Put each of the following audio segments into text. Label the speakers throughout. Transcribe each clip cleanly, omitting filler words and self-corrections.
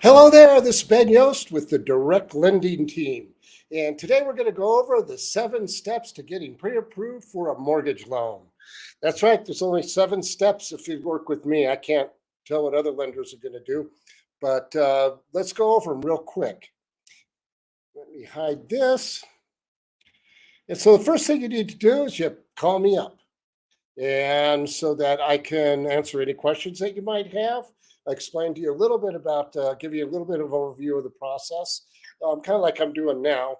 Speaker 1: Hello there, this is Ben Yost with the Direct Lending Team. And today we're going to go over the 7 steps to getting pre-approved for a mortgage loan. That's right, there's only 7 steps if you work with me. I can't tell what other lenders are going to do, but let's go over them real quick. Let me hide this. And so the first thing you need to do is you call me up. And so that I can answer any questions that you might have, explain to you a little bit about, give you a little bit of overview of the process, kind of like I'm doing now.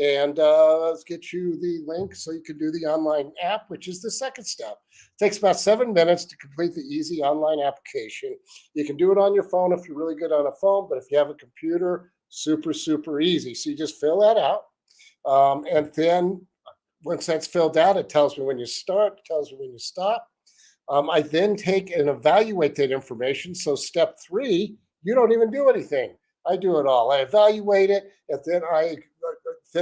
Speaker 1: And let's get you the link so you can do the online app, which is the second step. It takes about 7 minutes to complete the easy online application. You can do it on your phone if you're really good on a phone, but if you have a computer, super, super easy. So you just fill that out. And then once that's filled out, it tells me when you start, tells me when you stop. I then take and evaluate that information. So step 3, you don't even do anything. I do it all. I evaluate it, and then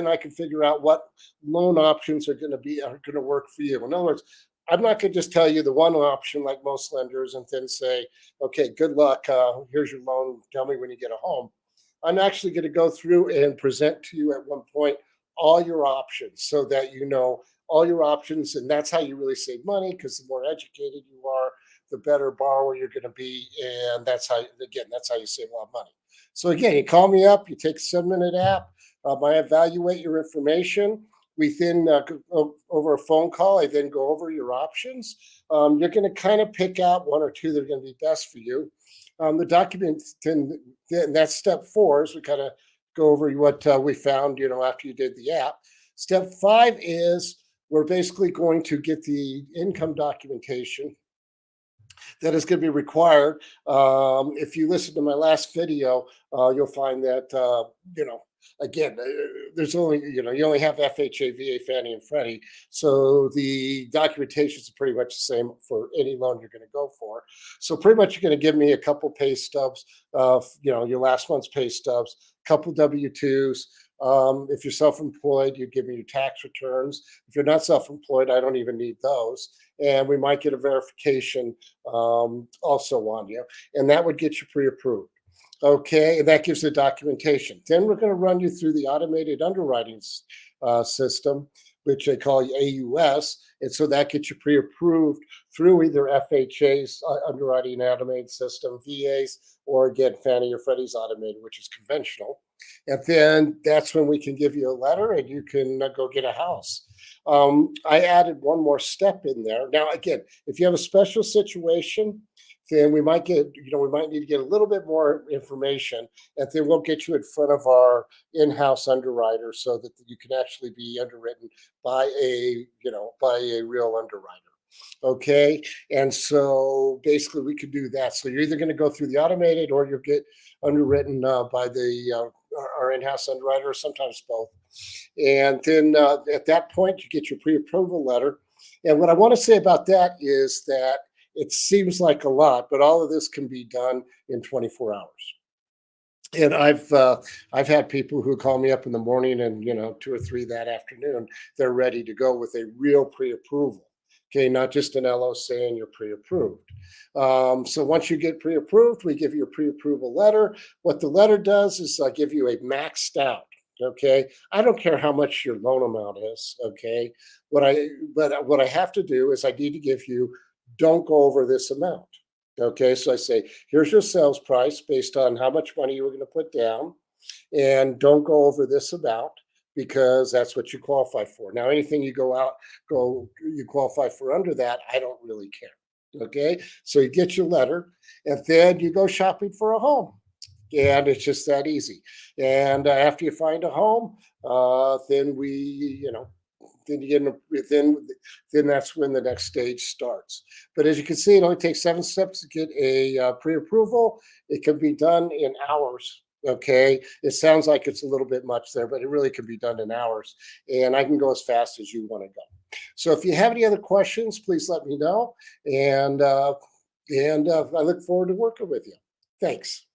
Speaker 1: I can figure out what loan options are going to work for you. In other words, I'm not going to just tell you the one option like most lenders and then say, okay, good luck. Here's your loan. Tell me when you get a home. I'm actually going to go through and present to you at one point all your options so that you know all your options. And that's how you really save money, because the more educated you are, the better borrower you're going to be. And that's how you save a lot of money. So again, you call me up, you take a 7-minute app, I evaluate your information. We then over a phone call, I then go over your options. You're going to kind of pick out 1 or 2 that are going to be best for you. The document, then that's step 4, is we kind of go over what we found, after you did the app. Step 5 is we're basically going to get the income documentation that is going to be required. If you listen to my last video, you'll find that, again, there's only, you only have FHA, VA, Fannie, and Freddie. So the documentation is pretty much the same for any loan you're going to go for. So pretty much you're going to give me a couple pay stubs, your last month's pay stubs, couple W-2s. If you're self-employed, you give me your tax returns. If you're not self-employed, I don't even need those. And we might get a verification also on you, and that would get you pre-approved. Okay, and that gives the documentation. Then we're going to run you through the automated underwriting system, which they call AUS, and so that gets you pre-approved through either FHA's underwriting automated system, VA's, or again Fannie or Freddie's automated, which is conventional. And then that's when we can give you a letter and you can go get a house. I added one more step in there. Now, again, if you have a special situation, then we might need to get a little bit more information, and then we'll get you in front of our in-house underwriter so that you can actually be underwritten by a real underwriter. Okay. And so basically we could do that. So you're either going to go through the automated or you'll get underwritten by our in-house underwriter, or sometimes both. And then at that point, you get your pre-approval letter. And what I want to say about that is that it seems like a lot, but all of this can be done in 24 hours. And I've had people who call me up in the morning and 2 or 3 that afternoon, they're ready to go with a real pre-approval. Okay, not just an LO saying you're pre-approved. So once you get pre-approved, we give you a pre-approval letter. What the letter does is give you a maxed out. Okay, I don't care how much your loan amount is. Okay, what I have to do is I need to give you, don't go over this amount. Okay, so I say, here's your sales price based on how much money you were going to put down, and don't go over this amount because that's what you qualify for. Now, anything you you qualify for under that, I don't really care. Okay, so you get your letter, and then you go shopping for a home, and it's just that easy. And after you find a home, then then you get then that's when the next stage starts. But as you can see, it only takes 7 steps to get a pre-approval. It can be done in hours. Okay, it sounds like it's a little bit much there, but it really can be done in hours, and I can go as fast as you want to go. So if you have any other questions, please let me know, and I look forward to working with you. Thanks.